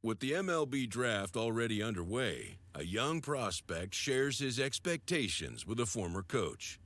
With the MLB draft already underway, a young prospect shares his expectations with a former coach.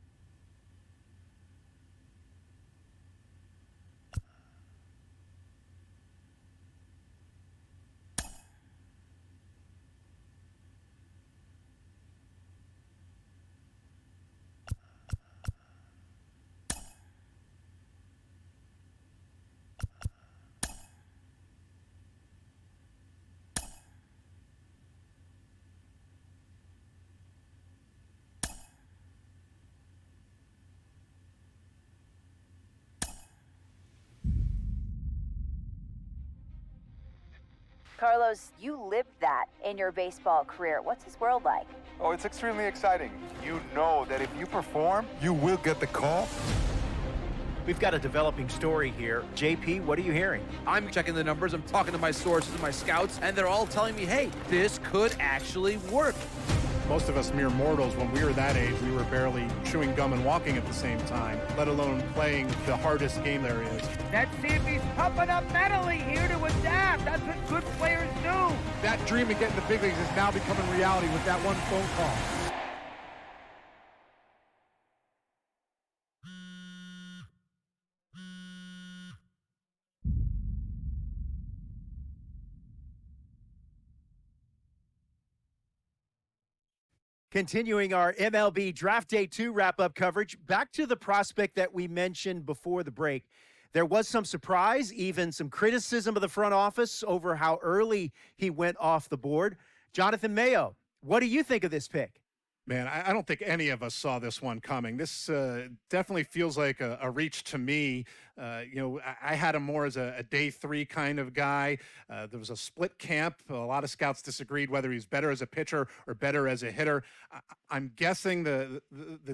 Carlos, you lived that in your baseball career. What's his world like? Oh, it's extremely exciting. You know that if you perform, you will get the call. We've got a developing story here. JP, what are you hearing? I'm checking the numbers, I'm talking to my sources and my scouts, and they're all telling me, hey, this could actually work. Most of us mere mortals, when we were that age, we were barely chewing gum and walking at the same time, let alone playing the hardest game there is. Let's see if he's pumping up mentally here to adapt. That's what good players do. That dream of getting the big leagues is now becoming reality with that one phone call. Continuing our MLB Draft Day 2 wrap-up coverage, back to the prospect that we mentioned before the break. There was some surprise, even some criticism of the front office over how early he went off the board. Jonathan Mayo, what do you think of this pick? Man, I don't think any of us saw this one coming. This definitely feels like a reach to me. I had him more as a day 3 kind of guy. There was a split camp. A lot of scouts disagreed whether he's better as a pitcher or better as a hitter. I'm guessing the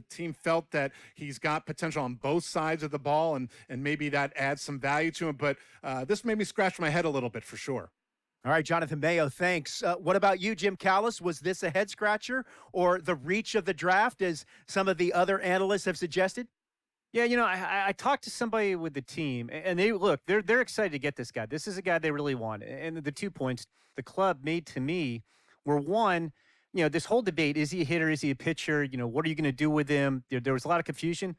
team felt that he's got potential on both sides of the ball, and maybe that adds some value to him. But this made me scratch my head a little bit for sure. All right, Jonathan Mayo, thanks. What about you, Jim Callis? Was this a head-scratcher or the reach of the draft, as some of the other analysts have suggested? Yeah, I talked to somebody with the team, and they're excited to get this guy. This is a guy they really want. And the 2 points the club made to me were, one, this whole debate, is he a hitter, is he a pitcher, what are you going to do with him? There was a lot of confusion.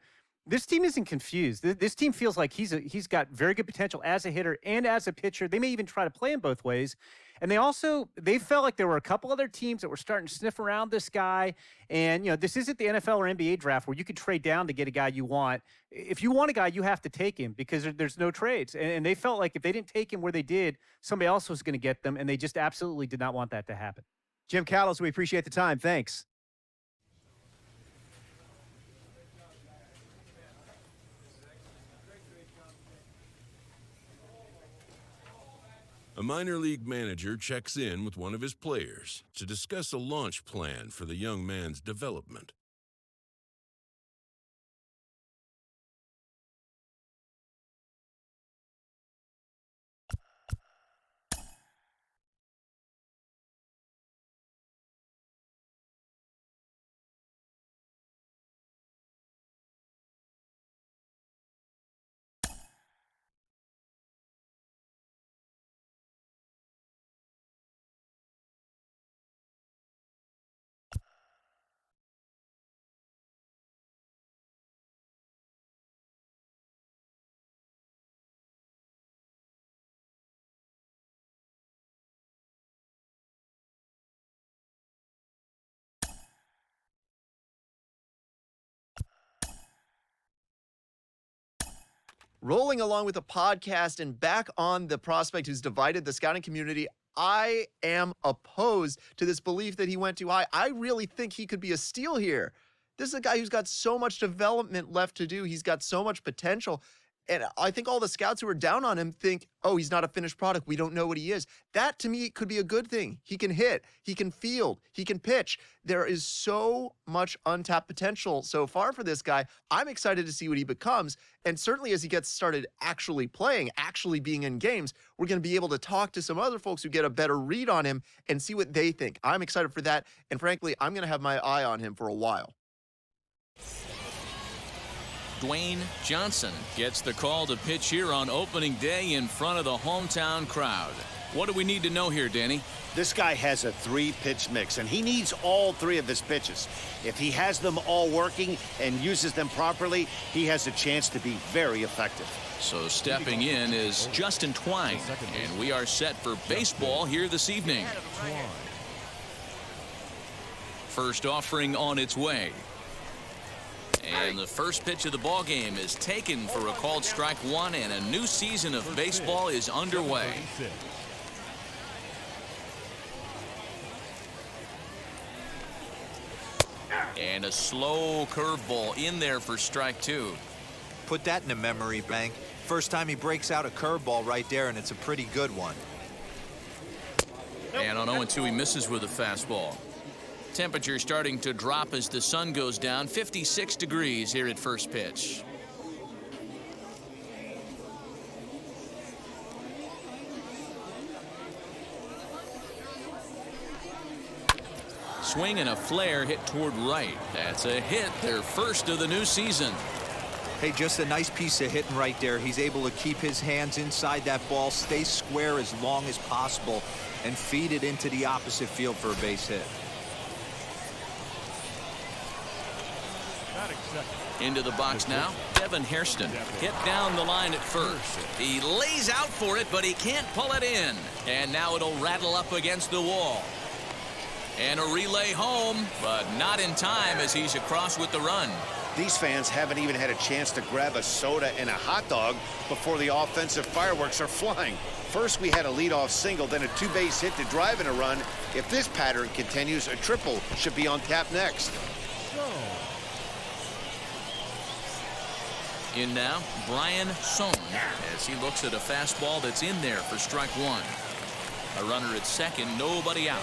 This team isn't confused. This team feels like he's got very good potential as a hitter and as a pitcher. They may even try to play him both ways. And they felt like there were a couple other teams that were starting to sniff around this guy. And, this isn't the NFL or NBA draft where you can trade down to get a guy you want. If you want a guy, you have to take him because there's no trades. And they felt like if they didn't take him where they did, somebody else was going to get them. And they just absolutely did not want that to happen. Jim Callis, we appreciate the time. Thanks. A minor league manager checks in with one of his players to discuss a launch plan for the young man's development. Rolling along with a podcast and back on the prospect who's divided the scouting community, I am opposed to this belief that he went too high. I really think he could be a steal here. This is a guy who's got so much development left to do. He's got so much potential. And I think all the scouts who are down on him think, oh, he's not a finished product. We don't know what he is. That, to me, could be a good thing. He can hit. He can field. He can pitch. There is so much untapped potential so far for this guy. I'm excited to see what he becomes. And certainly as he gets started actually playing, actually being in games, we're going to be able to talk to some other folks who get a better read on him and see what they think. I'm excited for that. And frankly, I'm going to have my eye on him for a while. Dwayne Johnson gets the call to pitch here on opening day in front of the hometown crowd. What do we need to know here, Danny? This guy has a 3-pitch mix, and he needs all 3 of his pitches. If he has them all working and uses them properly, he has a chance to be very effective. So stepping in is Justin Twine, and we are set for baseball here this evening. First offering on its way. And the first pitch of the ball game is taken for a called strike 1, and a new season of baseball is underway. And a slow curveball in there for strike 2. Put that in a memory bank. First time he breaks out a curveball right there, and it's a pretty good one. And on 0-2, he misses with a fastball. Temperature starting to drop as the sun goes down. 56 degrees here at first pitch. Swing and a flare hit toward right. That's a hit, their first of the new season. Hey, just a nice piece of hitting right there. He's able to keep his hands inside that ball, stay square as long as possible, and feed it into the opposite field for a base hit. Into the box now, Devin Hairston. Hit down the line at first. He lays out for it, but he can't pull it in. And now it'll rattle up against the wall. And a relay home, but not in time as he's across with the run. These fans haven't even had a chance to grab a soda and a hot dog before the offensive fireworks are flying. First, we had a leadoff single, then a 2-base hit to drive in a run. If this pattern continues, a triple should be on tap next. In now, Brian Sohn, as he looks at a fastball that's in there for strike 1. A runner at second, nobody out.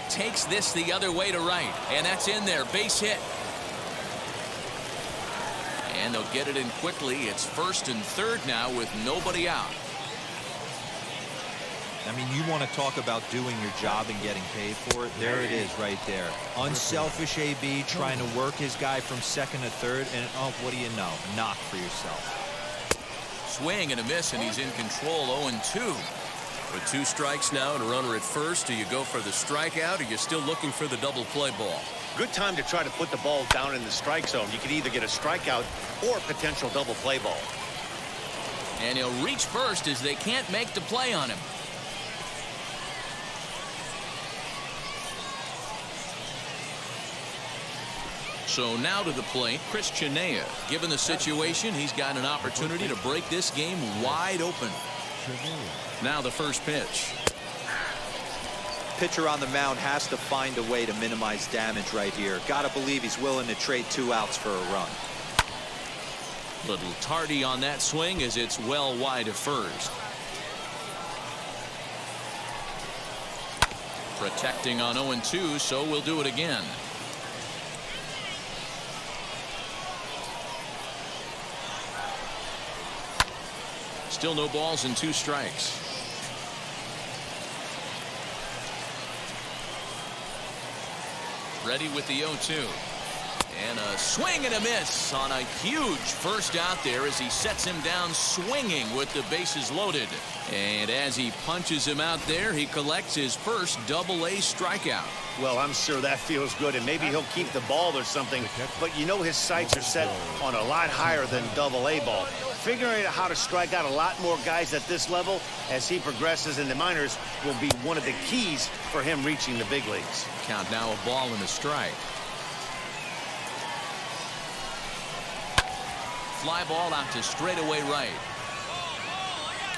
Takes this the other way to right, and that's in there, base hit. And they'll get it in quickly. It's first and third now with nobody out. I mean, you want to talk about doing your job and getting paid for it. There it is right there. Unselfish AB trying to work his guy from second to third, and oh, what do you know? Knock for yourself. Swing and a miss, and he's in control. 0-2. With 2 strikes now and a runner at first, do you go for the strikeout, or you're still looking for the double play ball? Good time to try to put the ball down in the strike zone. You could either get a strikeout or potential double play ball. And he'll reach first as they can't make the play on him. So now to the plate, Chris Chinea. Given the situation, he's got an opportunity to break this game wide open. Now the first pitch. Pitcher on the mound has to find a way to minimize damage right here. Gotta believe he's willing to trade 2 outs for a run. Little tardy on that swing as it's well wide of first. Protecting on 0-2, so we'll do it again. Still no balls and 2 strikes. Ready with the 0-2. And a swing and a miss on a huge first out there as he sets him down swinging with the bases loaded. And as he punches him out there, he collects his first Double-A strikeout. Well, I'm sure that feels good, and maybe he'll keep the ball or something, but you know his sights are set on a lot higher than Double-A ball. Figuring out how to strike out a lot more guys at this level as he progresses in the minors will be one of the keys for him reaching the big leagues. Count now, a ball and a strike. Fly ball out to straightaway right.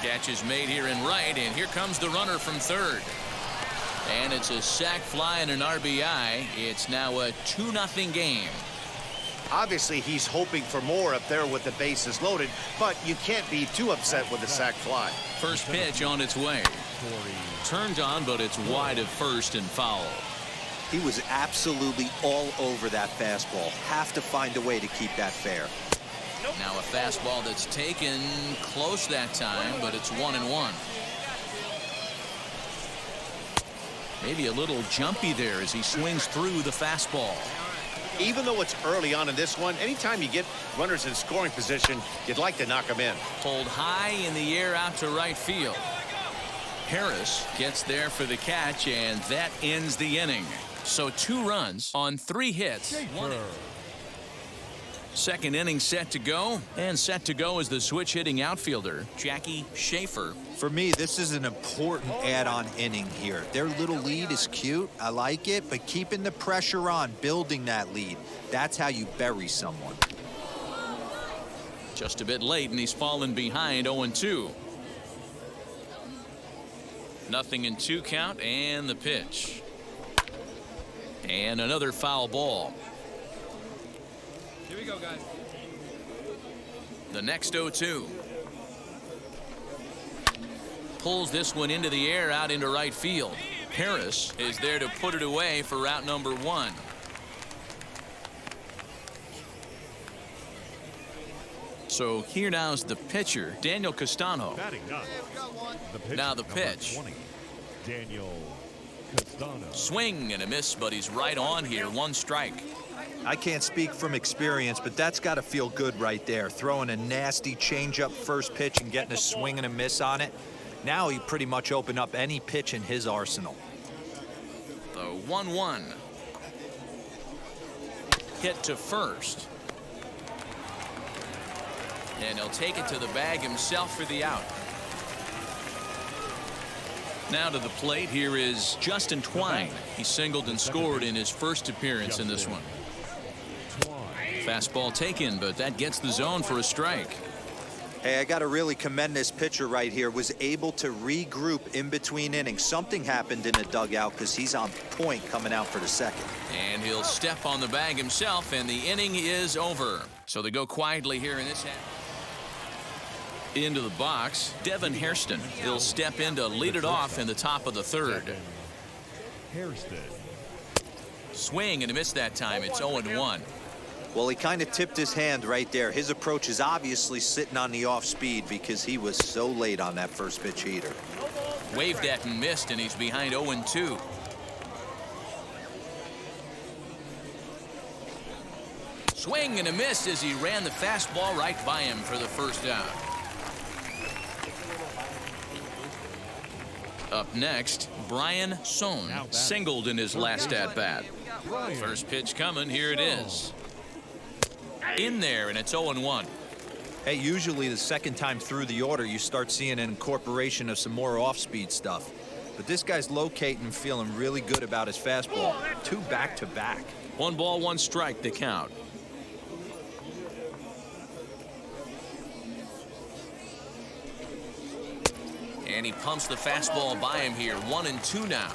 Catch is made here in right, and here comes the runner from third. And it's a sac fly and an RBI. It's now a 2-0 game. Obviously, he's hoping for more up there with the bases loaded, but you can't be too upset with the sac fly. First pitch on its way. Turned on, but it's wide of first and foul. He was absolutely all over that fastball. Have to find a way to keep that fair. Now a fastball that's taken close that time, but it's 1-1. Maybe a little jumpy there as he swings through the fastball. Even though it's early on in this one, anytime you get runners in scoring position, you'd like to knock them in. Pulled high in the air out to right field. Harris gets there for the catch, and that ends the inning. So 2 runs on 3 hits. Second inning set to go, and set to go is the switch hitting outfielder, Jackie Schaefer. For me, this is an important add-on inning here. Their little lead is cute. I like it, but keeping the pressure on, building that lead, that's how you bury someone. Just a bit late, and he's fallen behind 0-2. Nothing in 2 count, and the pitch. And another foul ball. Here we go, guys. The next 0-2. Pulls this one into the air out into right field. Harris is there to put it away for route number 1. So here now is the pitcher, Daniel Castano. Now the pitch. 20, Daniel Castano. Swing and a miss, but he's right on here. 1 strike. I can't speak from experience, but that's got to feel good right there. Throwing a nasty changeup first pitch and getting a swing and a miss on it. Now he pretty much opened up any pitch in his arsenal. The 1-1. Hit to first. And he'll take it to the bag himself for the out. Now to the plate, here is Justin Twine. He singled and scored in his first appearance in this one. Fastball taken, but that gets the zone for a strike. Hey, I got to really commend this pitcher right here. Was able to regroup in between innings. Something happened in the dugout because he's on point coming out for the second. And he'll step on the bag himself, and the inning is over. So they go quietly here in this half. Into the box, Devin Hairston. He'll step in to lead it off in the top of the 3rd. Hairston. Swing and a miss that time. It's 0-1. Well, he kind of tipped his hand right there. His approach is obviously sitting on the off speed because he was so late on that first pitch heater. Waved at and missed, and he's behind 0-2. Swing and a miss as he ran the fastball right by him for the first out. Up next, Brian Sohn singled in his last at-bat. First pitch coming. Here it is. In there, and it's 0-1. Hey, usually the second time through the order, you start seeing an incorporation of some more off-speed stuff. But this guy's locating and feeling really good about his fastball. 2 back-to-back. 1 ball, 1 strike, the count. And he pumps the fastball by him here. 1-2 now.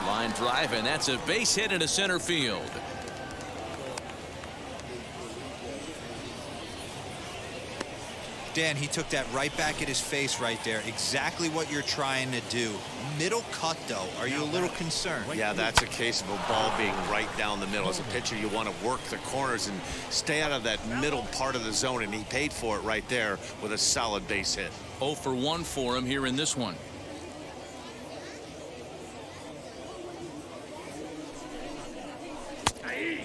Line drive, and that's a base hit into center field. Dan, he took that right back at his face right there. Exactly what you're trying to do. Middle cut, though. Are you a little concerned? Yeah, that's a case of a ball being right down the middle. As a pitcher, you want to work the corners and stay out of that middle part of the zone, and he paid for it right there with a solid base hit. 0 for 1 for him here in this one.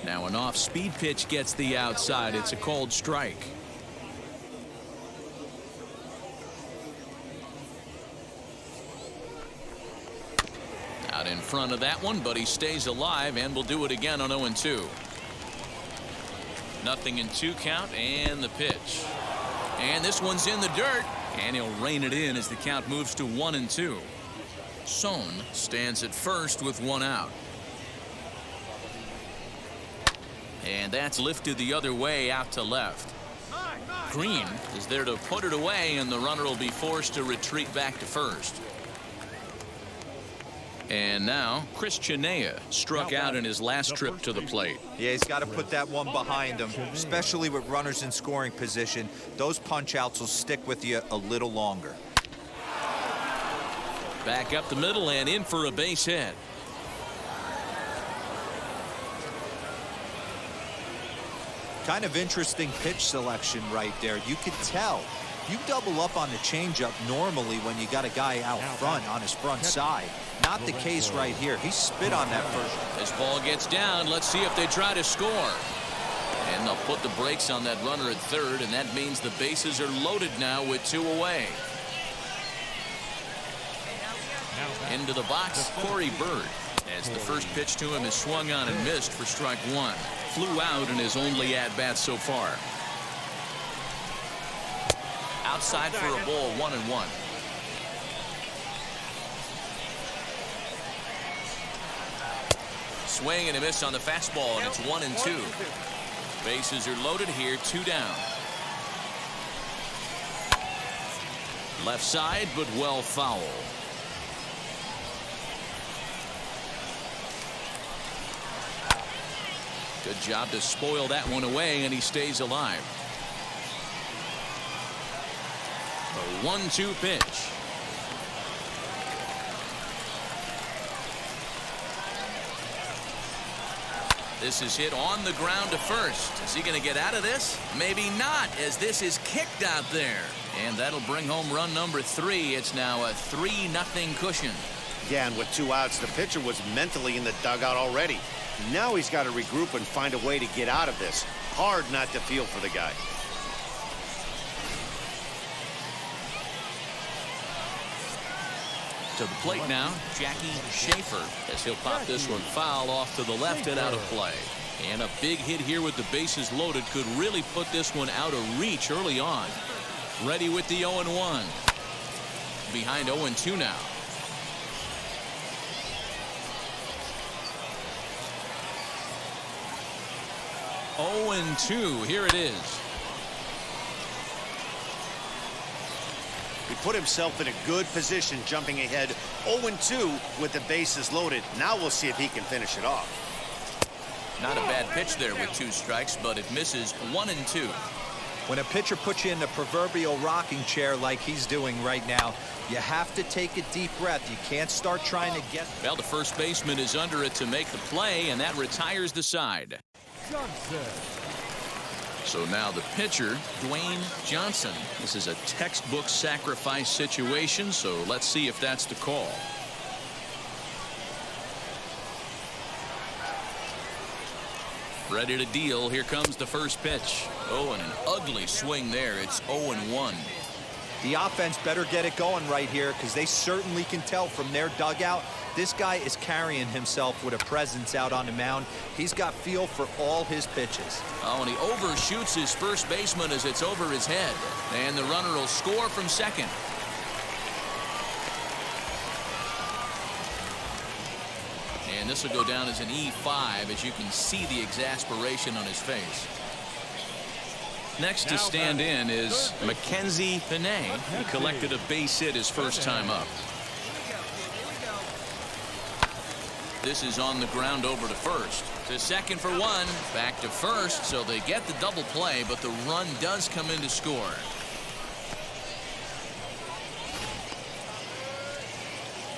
Now an off-speed pitch gets the outside. It's a called strike. Out in front of that one, but he stays alive and will do it again on 0-2. Nothing in 2 count, and the pitch. And this one's in the dirt, and he'll rein it in as the count moves to 1-2. Sohn stands at first with 1 out. And that's lifted the other way out to left. Green is there to put it away, and the runner will be forced to retreat back to first. And now Chris Chinea struck out in his last trip to the plate. Yeah, he's got to put that one behind him, especially with runners in scoring position. Those punch outs will stick with you a little longer. Back up the middle and in for a base hit. Kind of interesting pitch selection right there. You could tell You double up on the changeup normally when you got a guy out front on his front side. Not the case right here. He spit on that first. This ball gets down. Let's see if they try to score. And they'll put the brakes on that runner at third, and that means the bases are loaded now with 2 away. Into the box, Corey Bird. As the first pitch to him is swung on and missed for strike 1. Flew out in his only at-bat so far. Outside for a ball, 1-1. Swing and a miss on the fastball, and it's 1-2. Bases are loaded here, 2 down. Left side, but well foul. Good job to spoil that one away, and he stays alive. A 1-2 pitch. This is hit on the ground to first. Is he going to get out of this? Maybe not, as this is kicked out there. And that'll bring home run number 3. It's now a 3-0 cushion. Yeah, and with 2 outs, the pitcher was mentally in the dugout already. Now he's got to regroup and find a way to get out of this. Hard not to feel for the guy. To the plate now, Jackie Schaefer, as he'll pop this one foul off to the left and out of play. And a big hit here with the bases loaded could really put this one out of reach early on. Ready with the 0-1. Behind 0-2 now. Here it is. He put himself in a good position, jumping ahead 0-2 with the bases loaded. Now we'll see if he can finish it off. Not a bad pitch there with 2 strikes, but it misses 1-2. When a pitcher puts you in the proverbial rocking chair like he's doing right now, you have to take a deep breath. You can't start trying to get. Well, the first baseman is under it to make the play, and that retires the side. So now the pitcher, Dwayne Johnson. This is a textbook sacrifice situation, so let's see if that's the call. Ready to deal. Here comes the first pitch. Oh, and an ugly swing there. It's 0-1. The offense better get it going right here, because they certainly can tell from their dugout this guy is carrying himself with a presence out on the mound. He's got feel for all his pitches. Oh, and he overshoots his first baseman as it's over his head. And the runner will score from second. And this will go down as an E5, as you can see the exasperation on his face. Next to stand in is Mackenzie Pinay. He collected a base hit his first time up. This is on the ground over to first. To second for 1. Back to first, so they get the double play, but the run does come in to score.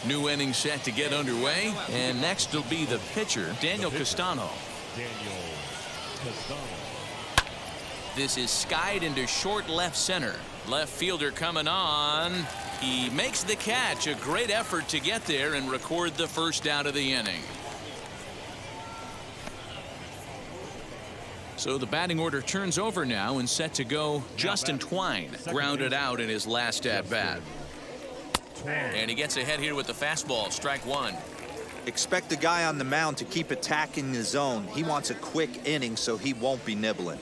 New inning set to get underway, and next will be the pitcher, Daniel Castano. This is skied into short left center. Left fielder coming on. He makes the catch. A great effort to get there and record the first out of the inning. So the batting order turns over now and set to go. Justin Twine grounded out in his last at bat. And he gets ahead here with the fastball. Strike 1. Expect the guy on the mound to keep attacking the zone. He wants a quick inning, so he won't be nibbling.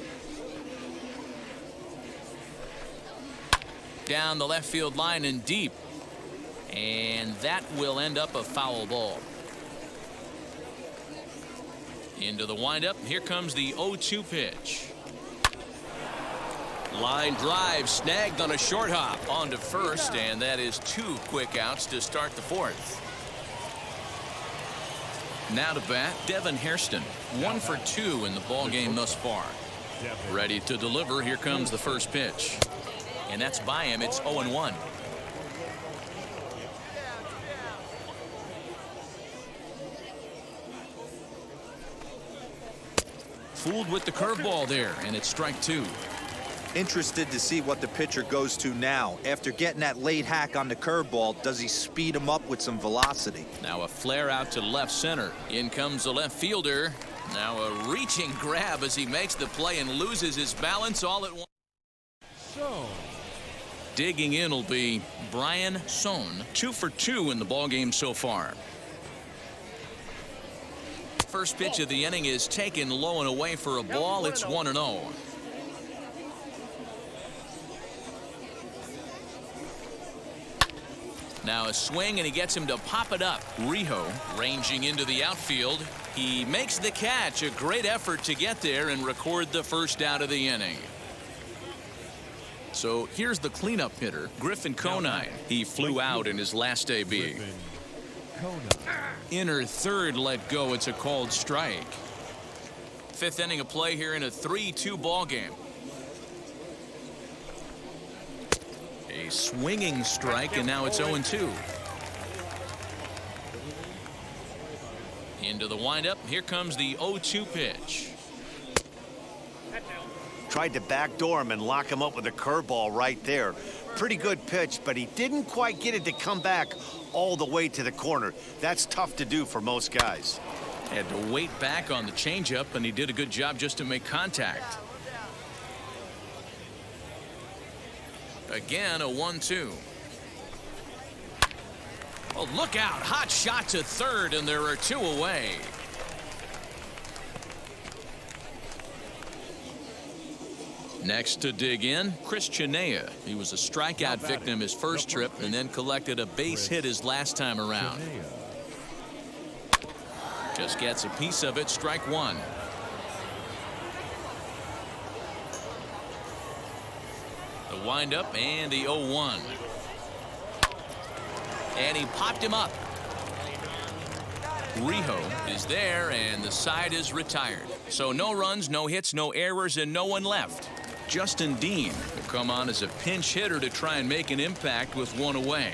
Down the left field line and deep. And that will end up a foul ball. Into the windup. Here comes the 0-2 pitch. Line drive snagged on a short hop onto first, and that is 2 quick outs to start the 4th. Now to bat, Devin Hairston. 1 for 2 in the ball game thus far. Ready to deliver. Here comes the first pitch. And that's by him. It's 0-1. Fooled with the curveball there, and it's strike 2. Interested to see what the pitcher goes to now. After getting that late hack on the curveball, does he speed him up with some velocity? Now a flare out to left center. In comes the left fielder. Now a reaching grab as he makes the play and loses his balance all at once. So, digging in will be Brian Sohn. 2 for 2 in the ballgame so far. First pitch of the inning is taken low and away for a ball. It's 1-0. Now a swing, and he gets him to pop it up. Rijo ranging into the outfield. He makes the catch. A great effort to get there and record the first out of the inning. So here's the cleanup hitter, Griffin Conine. He flew out in his last AB. Inner third let go. It's a called strike. Fifth inning of play here in a 3-2 ball game. A swinging strike, and now it's 0-2. Into the windup. Here comes the 0-2 pitch. Tried to backdoor him and lock him up with a curveball right there. Pretty good pitch, but he didn't quite get it to come back all the way to the corner. That's tough to do for most guys. Had to wait back on the changeup, and he did a good job just to make contact. Again, a 1-2. Oh, look out. Hot shot to third, and there are 2 away. Next to dig in, Chris Chinea. He was a strikeout victim his first trip and then collected a base hit his last time around. Just gets a piece of it. Strike 1. The windup and the 0-1. And he popped him up. Rijo is there, and the side is retired. So no runs, no hits, no errors, and no one left. Justin Dean will come on as a pinch hitter to try and make an impact with 1 away.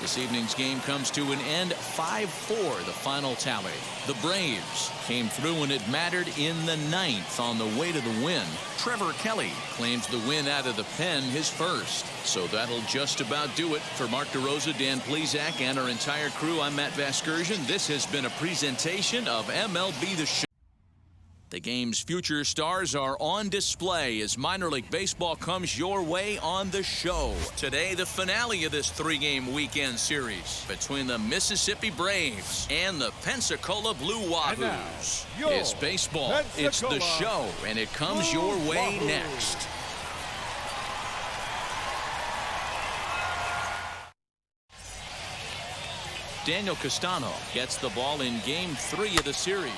This evening's game comes to an end 5-4, the final tally. The Braves came through when it mattered in the 9th on the way to the win. Trevor Kelly claims the win out of the pen, his first. So that'll just about do it. For Mark DeRosa, Dan Plesac, and our entire crew, I'm Matt Vasgersian. This has been a presentation of MLB The Show. The game's future stars are on display as minor league baseball comes your way on the show. Today, the finale of this 3-game weekend series between the Mississippi Braves and the Pensacola Blue Wahoos. It's baseball, it's the show, and it comes your way next. Daniel Castano gets the ball in Game 3 of the series.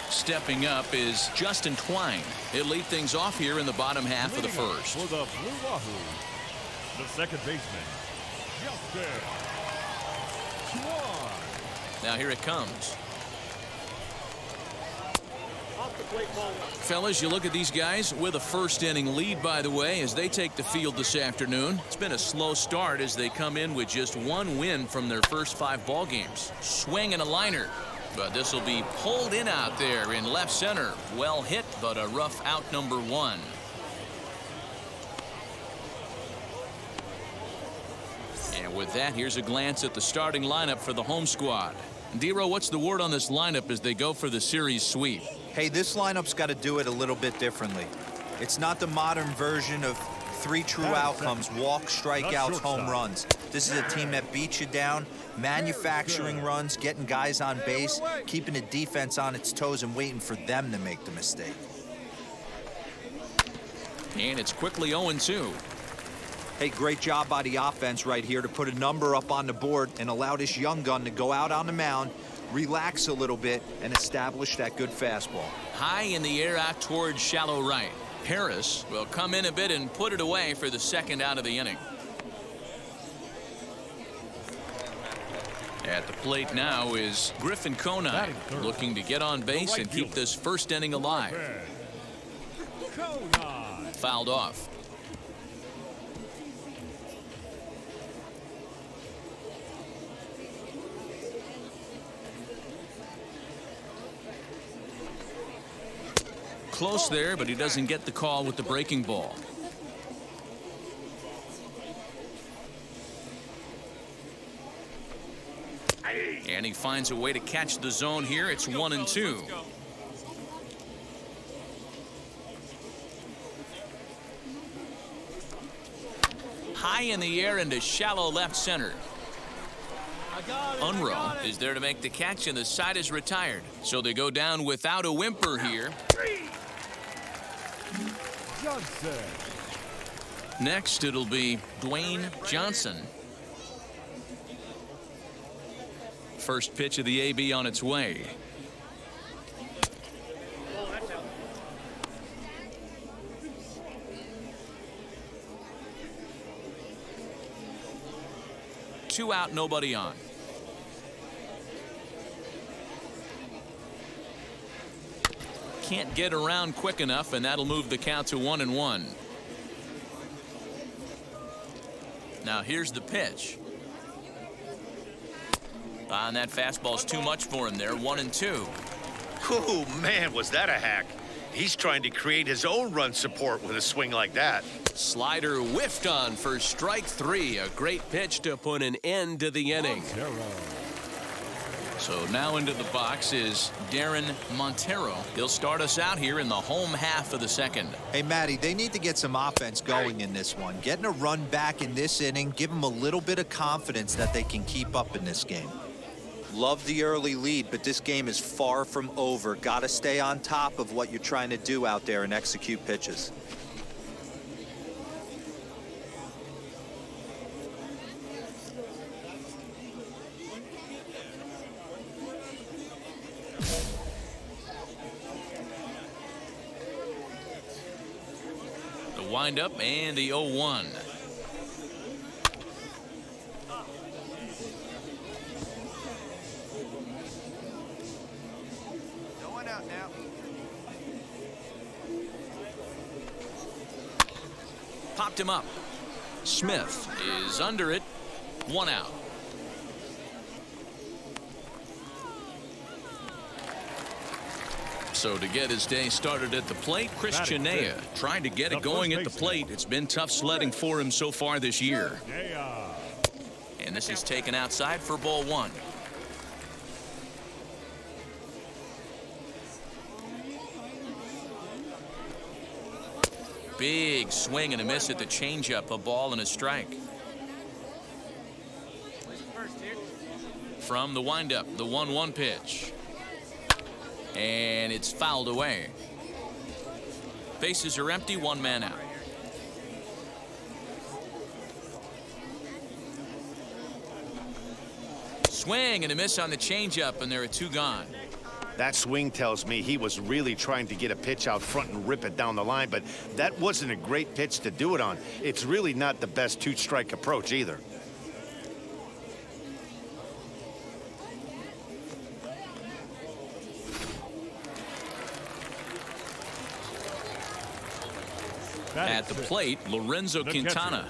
Stepping up is Justin Twine. He'll lead things off here in the bottom half of the first. For the Blue Wahoo, the second baseman, Justin Twine. Now here it comes. Fellas, you look at these guys with a first inning lead, by the way, as they take the field this afternoon. It's been a slow start as they come in with just 1 win from their first 5 ball games. Swing and a liner. But this will be pulled in out there in left center. Well hit, but a rough out, number 1. And with that, here's a glance at the starting lineup for the home squad. Dero, what's the word on this lineup as they go for the series sweep? Hey, this lineup's got to do it a little bit differently. It's not the modern version of 3 true outcomes: walks, strikeouts, home runs. This is a team that beats you down, manufacturing runs, getting guys on base, keeping the defense on its toes and waiting for them to make the mistake. And it's quickly 0-2. Hey, great job by the offense right here to put a number up on the board and allow this young gun to go out on the mound, relax a little bit, and establish that good fastball. High in the air out towards shallow right. Harris will come in a bit and put it away for the second out of the inning. At the plate now is Griffin Conine, looking to get on base and keep this first inning alive. Fouled off. close there, but he doesn't get the call with the breaking ball. And he finds a way to catch the zone here. It's 1-2. High in the air into shallow left center. Unruh is there to make the catch, and the side is retired. So they go down without a whimper here. Johnson. Next, it'll be Dwayne Johnson. First pitch of the AB on its way. Two out, nobody on. Can't get around quick enough, and that'll move the count to 1-1. Now here's the pitch. And that fastball's too much for him there. 1-2. Oh, man, was that a hack. He's trying to create his own run support with a swing like that. Slider whiffed on for strike 3. A great pitch to put an end to the inning. So now into the box is Darren Montero. He'll start us out here in the home half of the second. Hey, Matty, they need to get some offense going in this one. Getting a run back in this inning, give them a little bit of confidence that they can keep up in this game. Love the early lead, but this game is far from over. Got to stay on top of what you're trying to do out there and execute pitches. The windup and the 0-1. Popped him up. Smith is under it. 1 out. So to get his day started at the plate, Chris Chinea trying to get it going at the plate. It's been tough sledding for him so far this year. And this is taken outside for ball 1. Big swing and a miss at the changeup. A ball and a strike. From the windup, the 1-1 pitch. And it's fouled away. Bases are empty, 1 man out. Swing and a miss on the changeup, and there are 2 gone. That swing tells me he was really trying to get a pitch out front and rip it down the line, but that wasn't a great pitch to do it on. It's really not the best 2-strike approach either. At the plate, Lorenzo Quintana.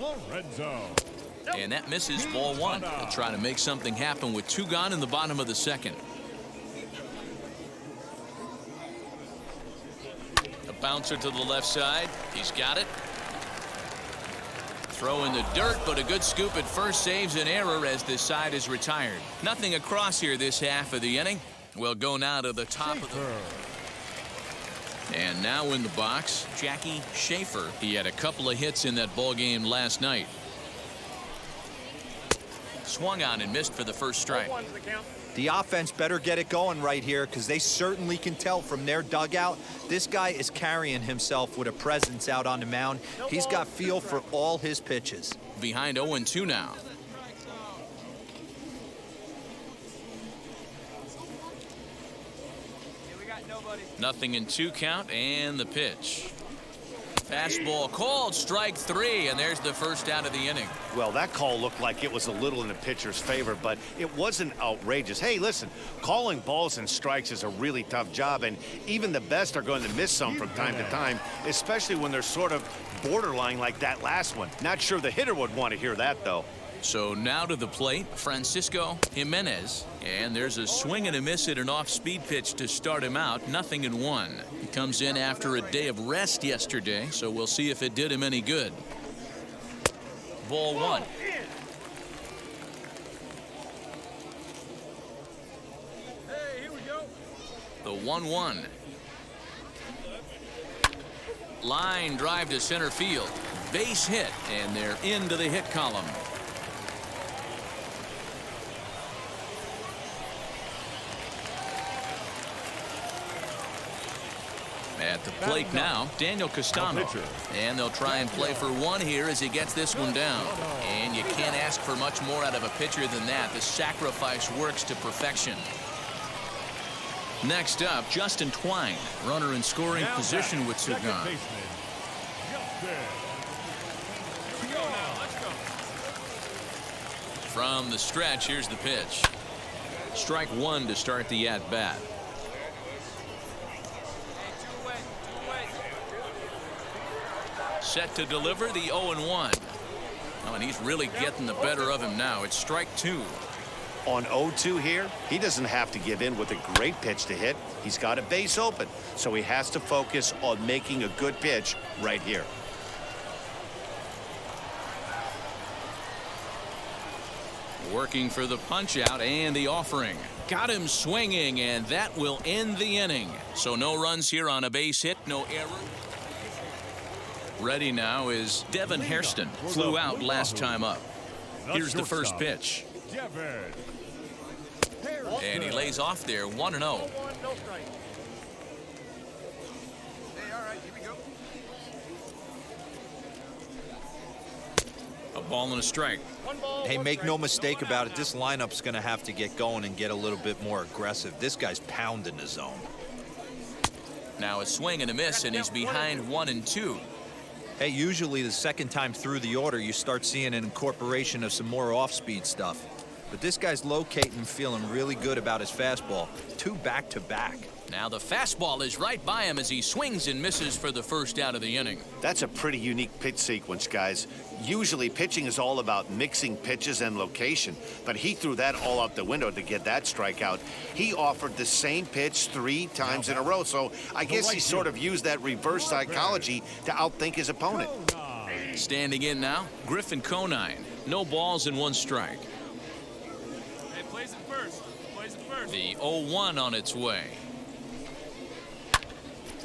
Lorenzo. And that misses ball 1. They'll try to make something happen with 2 gone in the bottom of the second. A bouncer to the left side. He's got it. Throw in the dirt, but a good scoop at first saves an error as this side is retired. Nothing across here this half of the inning. We'll go now to the top of the... And now in the box, Jackie Schaefer. He had a couple of hits in that ball game last night. Swung on and missed for the first strike. The offense better get it going right here because they certainly can tell from their dugout this guy is carrying himself with a presence out on the mound. He's got feel for all his pitches. Behind 0-2 now. Nothing in 2 count, and the pitch. Fastball called, strike 3, and there's the first out of the inning. Well, that call looked like it was a little in the pitcher's favor, but it wasn't outrageous. Hey, listen, calling balls and strikes is a really tough job, and even the best are going to miss some from time to time, especially when they're sort of borderline like that last one. Not sure the hitter would want to hear that, though. So now to the plate, Francisco Jimenez. And there's a swing and a miss at an off-speed pitch to start him out. 0-1. He comes in after a day of rest yesterday, so we'll see if it did him any good. Ball 1. Hey, here we go. The 1-1. Line drive to center field. Base hit, and they're into the hit column. At the plate now, Daniel Castano. And they'll try and play for one here as he gets this one down. And you can't ask for much more out of a pitcher than that. The sacrifice works to perfection. Next up, Justin Twine, runner in scoring position with Sugan. From the stretch, here's the pitch. Strike 1 to start the at-bat. Set to deliver the 0-1. Oh, and he's really getting the better of him now. It's strike 2. On 0-2 here, he doesn't have to give in with a great pitch to hit. He's got a base open, so he has to focus on making a good pitch right here. Working for the punch out and the offering. Got him swinging, and that will end the inning. So no runs here on a base hit, no error. Ready now is Devin Hairston. Flew out last time up. Here's the first pitch. And he lays off there, 1-0. A ball and a strike. Hey, make no mistake about it. This lineup's going to have to get going and get a little bit more aggressive. This guy's pounding the zone. Now a swing and a miss, and he's behind 1-2. Hey, usually the second time through the order, you start seeing an incorporation of some more off-speed stuff. But this guy's locating, feeling really good about his fastball. 2 back-to-back. Now the fastball is right by him as he swings and misses for the first out of the inning. That's a pretty unique pitch sequence, guys. Usually pitching is all about mixing pitches and location, but he threw that all out the window to get that strikeout. He offered the same pitch 3 times in a row, so I guess he sort of used that reverse psychology to outthink his opponent. Standing in now, Griffin Conine. No balls and 1 strike. Hey, plays it first. Plays it first. The 0-1 on its way.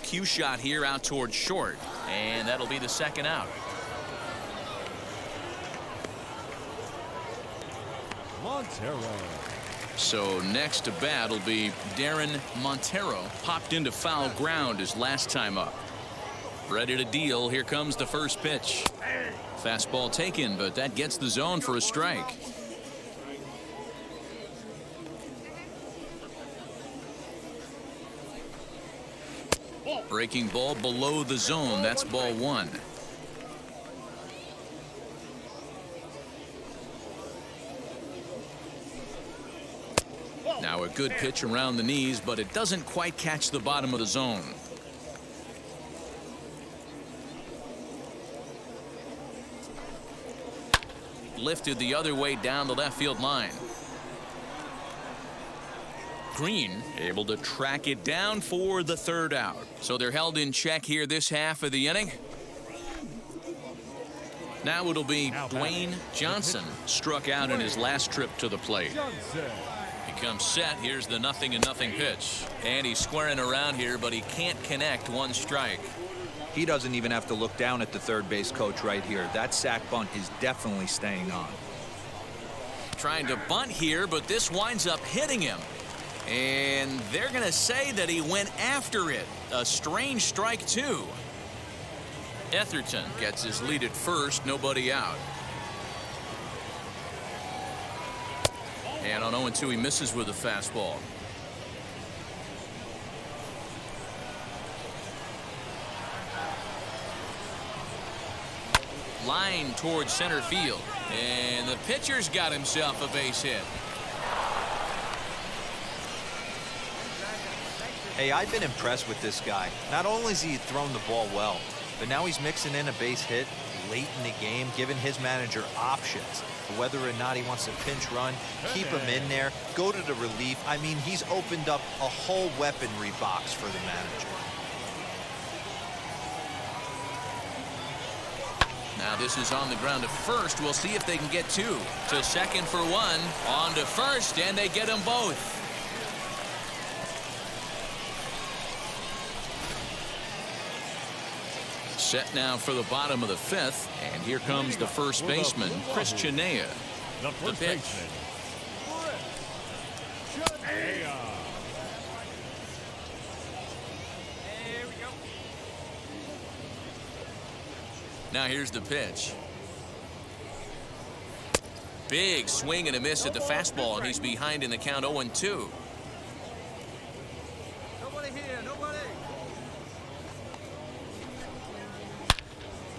Cue shot here out towards short, and that'll be the second out. Montero. So next to bat will be Darren Montero. Popped into foul ground his last time up. Ready to deal. Here comes the first pitch. Fastball taken, but that gets the zone for a strike. Breaking ball below the zone. That's ball 1. Now a good pitch around the knees, but it doesn't quite catch the bottom of the zone. Lifted the other way down the left field line. Green able to track it down for the third out. So they're held in check here this half of the inning. Now it'll be Dwayne Johnson, struck out in his last trip to the plate. He comes set. Here's the 0-0 pitch. And he's squaring around here, but he can't connect. 1 strike. He doesn't even have to look down at the third base coach right here. That sac bunt is definitely staying on. Trying to bunt here, but this winds up hitting him. And they're going to say that he went after it. A strange strike, too. Etherton gets his lead at first. Nobody out. And on 0-2, he misses with a fastball. Line towards center field. And the pitcher's got himself a base hit. Hey, I've been impressed with this guy. Not only has he thrown the ball well, but now he's mixing in a base hit late in the game, giving his manager options for whether or not he wants to pinch run, keep him in there, go to the relief. I mean, he's opened up a whole weaponry box for the manager. Now this is on the ground to first. We'll see if they can get two. To second for one. On to first, and they get them both. Set now for the bottom of the fifth. And here comes the first baseman, Chris Chinea. The pitch. Now here's the pitch. Big swing and a miss at the fastball, and he's behind in the count 0-2. Nobody here, nobody.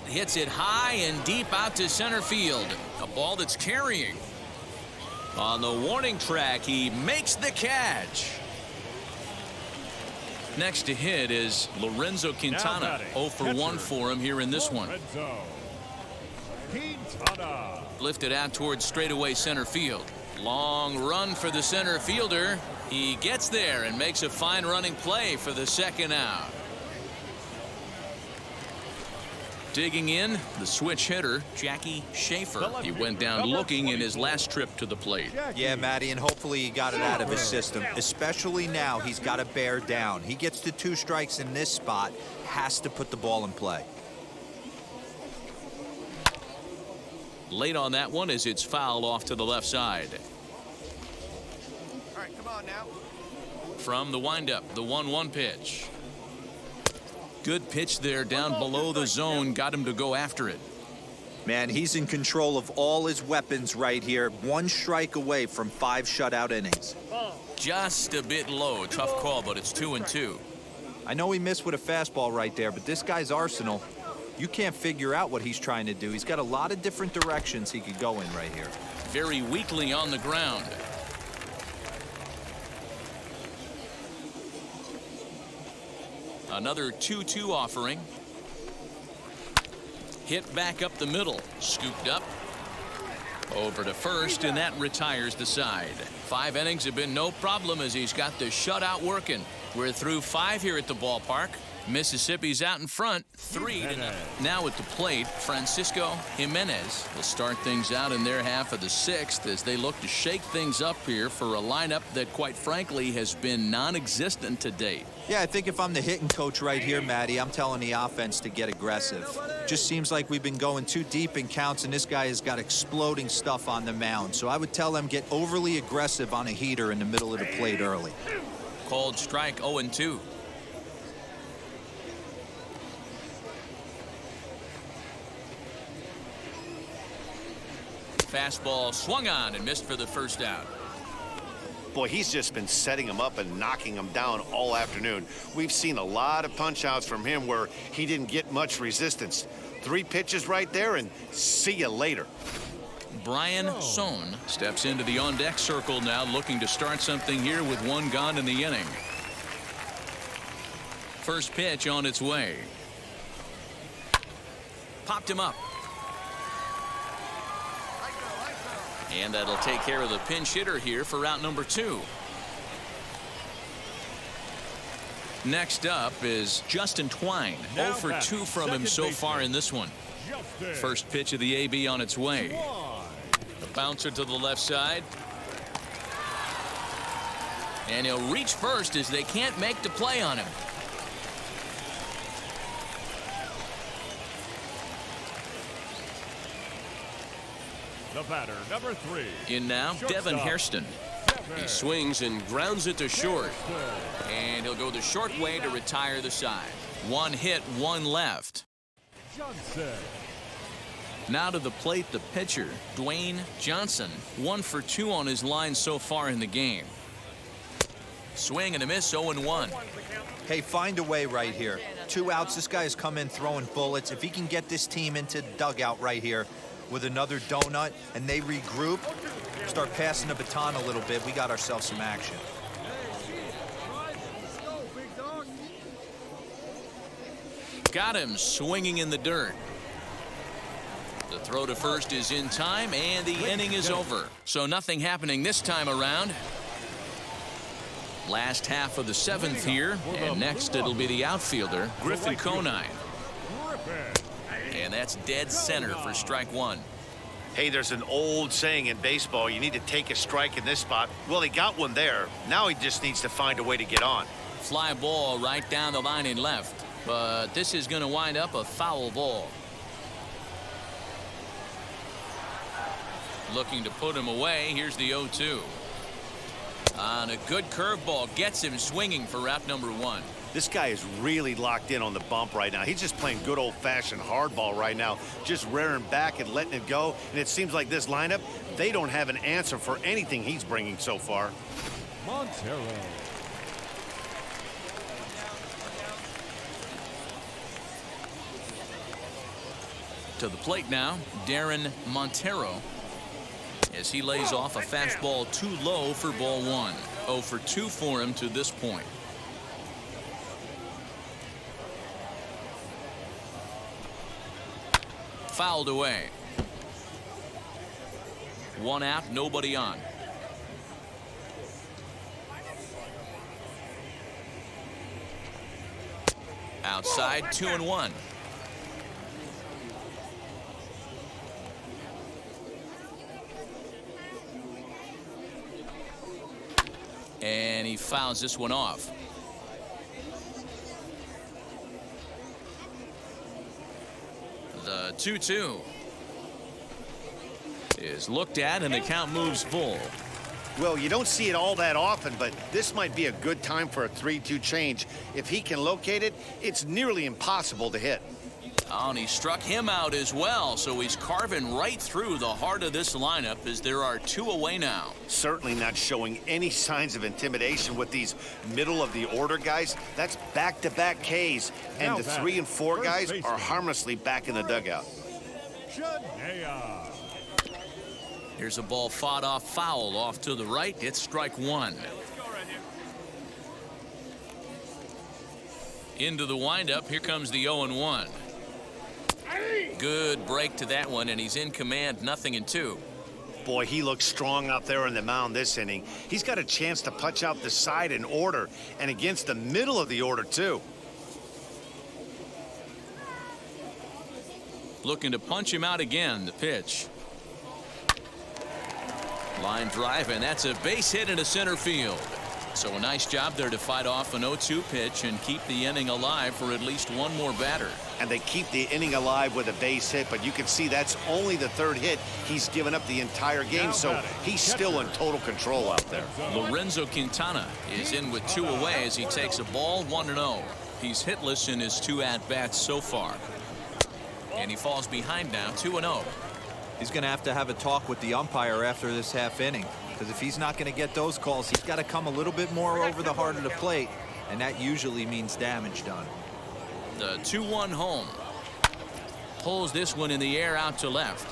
Hits it high and deep out to center field. A ball that's carrying. On the warning track, he makes the catch. Next to hit is Lorenzo Quintana. 0 for 1 for him here in this one. Quintana. Lifted out towards straightaway center field. Long run for the center fielder. He gets there and makes a fine running play for the second out. Digging in, the switch hitter, Jackie Schaefer. He went down looking in his last trip to the plate. Yeah, Matty, and hopefully he got it out of his system. Especially now, he's got to bear down. He gets to 2 strikes in this spot, has to put the ball in play. Late on that one as it's fouled off to the left side. All right, come on now. From the windup, the 1-1 pitch. Good pitch there down below the zone, got him to go after it. Man, he's in control of all his weapons right here. 1 strike away from 5 shutout innings. Just a bit low. Tough call, but it's 2-2. I know he missed with a fastball right there, but this guy's arsenal, you can't figure out what he's trying to do. He's got a lot of different directions he could go in right here. Very weakly on the ground. Another 2-2 offering. Hit back up the middle. Scooped up. Over to first, and that retires the side. 5 innings have been no problem as he's got the shutout working. We're through 5 here at the ballpark. Mississippi's out in front, 3-0. Now at the plate, Francisco Jimenez will start things out in their half of the 6th as they look to shake things up here for a lineup that, quite frankly, has been non-existent to date. Yeah, I think if I'm the hitting coach right here, Matty, I'm telling the offense to get aggressive. Just seems like we've been going too deep in counts, and this guy has got exploding stuff on the mound. So I would tell them get overly aggressive on a heater in the middle of the plate early. Called strike 0-2. Fastball swung on and missed for the first out. Boy, he's just been setting him up and knocking him down all afternoon. We've seen a lot of punch-outs from him where he didn't get much resistance. 3 pitches right there, and see you later. Brian Sohn steps into the on-deck circle now, looking to start something here with 1 gone in the inning. First pitch on its way. Popped him up. And that'll take care of the pinch hitter here for out number 2. Next up is Justin Twine. 0 for 2 from him so far in this one. First pitch of the AB on its way. The bouncer to the left side. And he'll reach first as they can't make the play on him. The batter, number 3. In now, Devin Hairston. He swings and grounds it to short. And he'll go the short way to retire the side. 1 hit, 1 left. Johnson. Now to the plate, the pitcher, Dwayne Johnson. 1 for 2 on his line so far in the game. Swing and a miss, 0-1. Hey, find a way right here. 2 outs. This guy has come in throwing bullets. If he can get this team into the dugout right here with another donut and they regroup, start passing the baton a little bit, we got ourselves some action. Got him swinging in the dirt. The throw to first is in time, and the inning is over. So nothing happening this time around. Last half of the 7th here, and next it'll be the outfielder, Griffin Conine. And that's dead center for strike one. Hey, there's an old saying in baseball, you need to take a strike in this spot. Well, he got one there. Now he just needs to find a way to get on. Fly ball right down the line in left, but this is going to wind up a foul ball. Looking to put him away. Here's the 0-2. On a good curveball, gets him swinging for route number 1. This guy is really locked in on the bump right now. He's just playing good old-fashioned hardball right now, just rearing back and letting it go. And it seems like this lineup, they don't have an answer for anything he's bringing so far. Montero. To the plate now, Darren Montero, as he lays off a fastball too low for ball 1. 0 for 2 for him to this point. Fouled away. 1 out, nobody on. Outside, 2-1. And he fouls this one off. The 2-2 is looked at, and the count moves full. Well, you don't see it all that often, but this might be a good time for a 3-2 change. If he can locate it, it's nearly impossible to hit. Oh, and he struck him out as well, so he's carving right through the heart of this lineup as there are 2 away now. Certainly not showing any signs of intimidation with these middle-of-the-order guys. That's back-to-back Ks, and the 3 and 4 guys are harmlessly back in the dugout. Here's a ball fought off foul off to the right. It's strike 1. Into the windup. Here comes the 0-1. Good break to that one, and he's in command, 0-2. Boy, he looks strong out there on the mound this inning. He's got a chance to punch out the side in order, and against the middle of the order, too. Looking to punch him out again. The pitch. Line drive, and that's a base hit into center field. So a nice job there to fight off an 0-2 pitch and keep the inning alive for at least one more batter. And they keep the inning alive with a base hit, but you can see that's only the 3rd hit he's given up the entire game, so he's still in total control out there. Lorenzo Quintana is in with 2 away as he takes a ball, 1-0. He's hitless in his 2 at-bats so far. And he falls behind now, 2-0. He's going to have a talk with the umpire after this half inning, because if he's not going to get those calls, he's got to come a little bit more over the heart of the plate, and that usually means damage done. The 2-1 home. Pulls this one in the air out to left.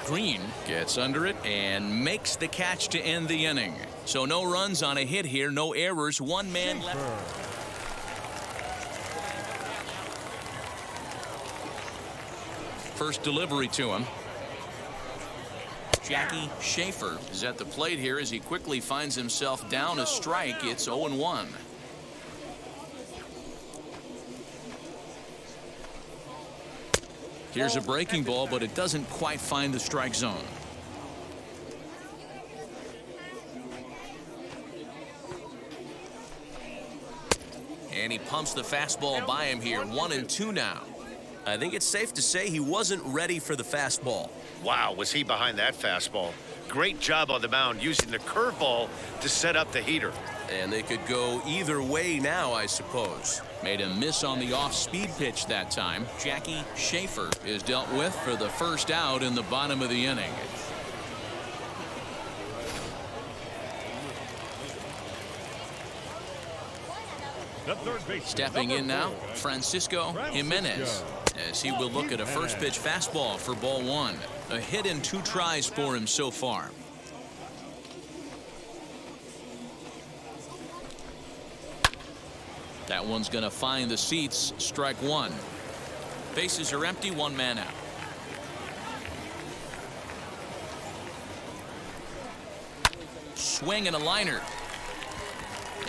Green gets under it and makes the catch to end the inning. So no runs on a hit here, no errors, 1 man left. First delivery to him. Jackie Schaefer is at the plate here as he quickly finds himself down a strike. It's 0-1. Here's a breaking ball, but it doesn't quite find the strike zone. And he pumps the fastball by him here. 1-2 now. I think it's safe to say he wasn't ready for the fastball. Wow, was he behind that fastball. Great job on the mound using the curveball to set up the heater. And they could go either way now, I suppose. Made a miss on the off-speed pitch that time. Jackie Schaefer is dealt with for the first out in the bottom of the inning. Stepping in now, Francisco Jimenez, as he will look at a first pitch fastball for ball 1. A hit in 2 tries for him so far. That one's going to find the seats. Strike 1. Bases are empty, one man out. Swing and a liner.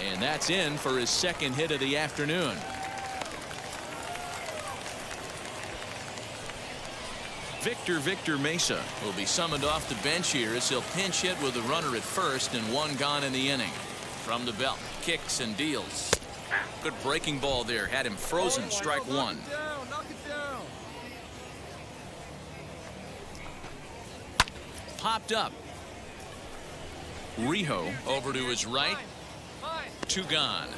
And that's in for his second hit of the afternoon. Victor Mesa will be summoned off the bench here as he'll pinch hit with a runner at first and one gone in the inning. From the belt, kicks and deals. Good breaking ball there, had him frozen. Strike one. Popped up. Rijo over to his right. Two gone.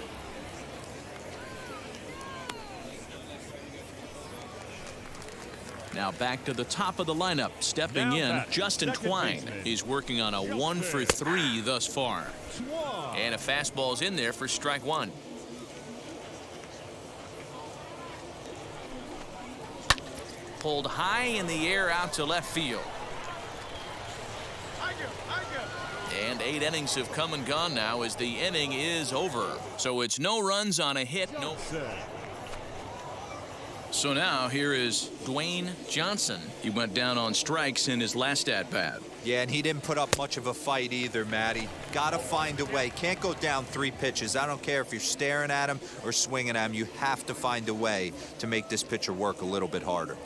Now back to the top of the lineup. Stepping in, Justin Twine. He's working on a 1 for 3 thus far. And a fastball's in there for strike one. Pulled high in the air out to left field. And 8 innings have come and gone now as the inning is over. So it's no runs on a hit. No. So now here is Dwayne Johnson. He went down on strikes in his last at-bat. Yeah, and he didn't put up much of a fight either, Matty. Got to find a way. Can't go down 3 pitches. I don't care if you're staring at him or swinging at him. You have to find a way to make this pitcher work a little bit harder.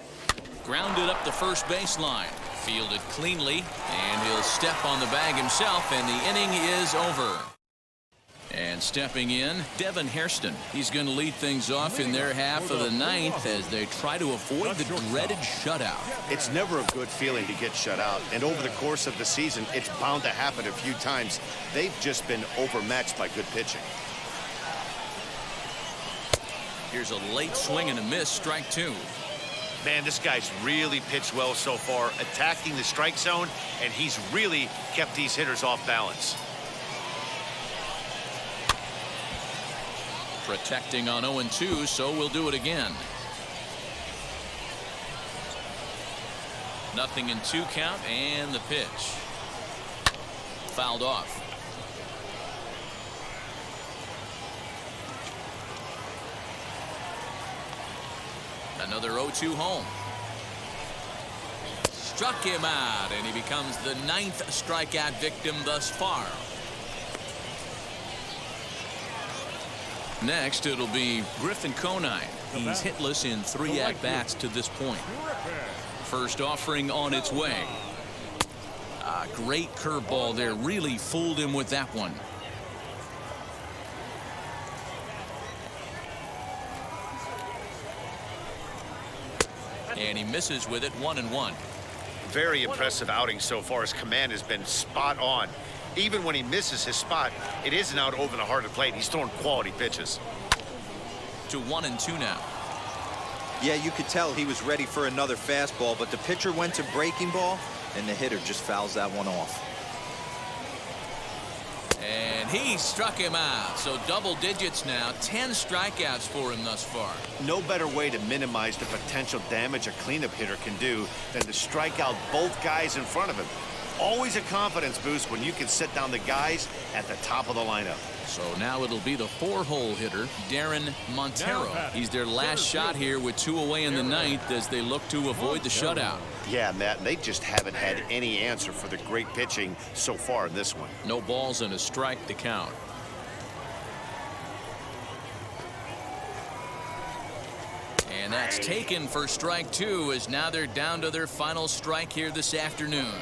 Grounded up the first baseline. Fielded cleanly, and he'll step on the bag himself, and the inning is over. And stepping in, Devin Hairston. He's going to lead things off in their half of the ninth as they try to avoid the dreaded shutout. It's never a good feeling to get shut out, and over the course of the season, it's bound to happen a few times. They've just been overmatched by good pitching. Here's a late swing and a miss, strike two. Man, this guy's really pitched well so far, attacking the strike zone, and he's really kept these hitters off balance. Protecting on 0-2, so we'll do it again. 0-2 count, and the pitch. Fouled off. Another 0-2 home. Struck him out, and he becomes the 9th strikeout victim thus far. Next, it'll be Griffin Conine. He's hitless in 3 at-bats to this point. First offering on its way. A great curveball there. Really fooled him with that one. And he misses with it, 1-1. Very impressive outing so far. His command has been spot on. Even when he misses his spot, it isn't out over the heart of the plate. He's throwing quality pitches. To 1-2 now. Yeah, you could tell he was ready for another fastball, but the pitcher went to breaking ball, and the hitter just fouls that one off. And he struck him out. So double digits now. 10 strikeouts for him thus far. No better way to minimize the potential damage a cleanup hitter can do than to strike out both guys in front of him. Always a confidence boost when you can sit down the guys at the top of the lineup. So now it'll be the 4-hole hitter, Darren Montero. He's their last shot here with 2 away in the 9th as they look to avoid the shutout. Yeah, Matt, and they just haven't had any answer for the great pitching so far in this one. No balls and a strike to count. And that's taken for strike 2 as now they're down to their final strike here this afternoon.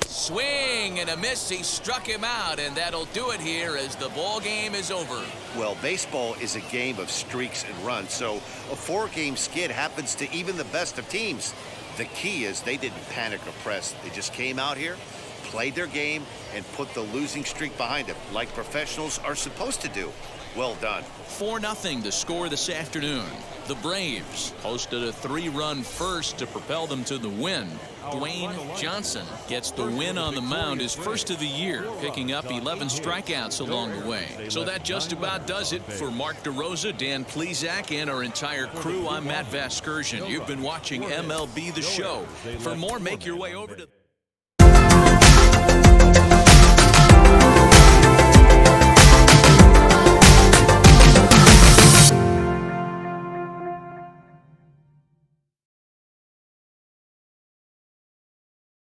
Swing and a miss. He struck him out, and that'll do it here as the ball game is over. Well, baseball is a game of streaks and runs, so a 4-game skid happens to even the best of teams. The key is they didn't panic or press. They just came out here, played their game, and put the losing streak behind them, like professionals are supposed to do. Well done. 4-0 to score this afternoon. The Braves posted a 3-run first to propel them to the win. Dwayne Johnson gets the win on the mound, his first of the year, picking up 11 strikeouts along the way. So that just about does it. For Mark DeRosa, Dan Plesac, and our entire crew, I'm Matt Vasgersian. You've been watching MLB The Show. For more, make your way over to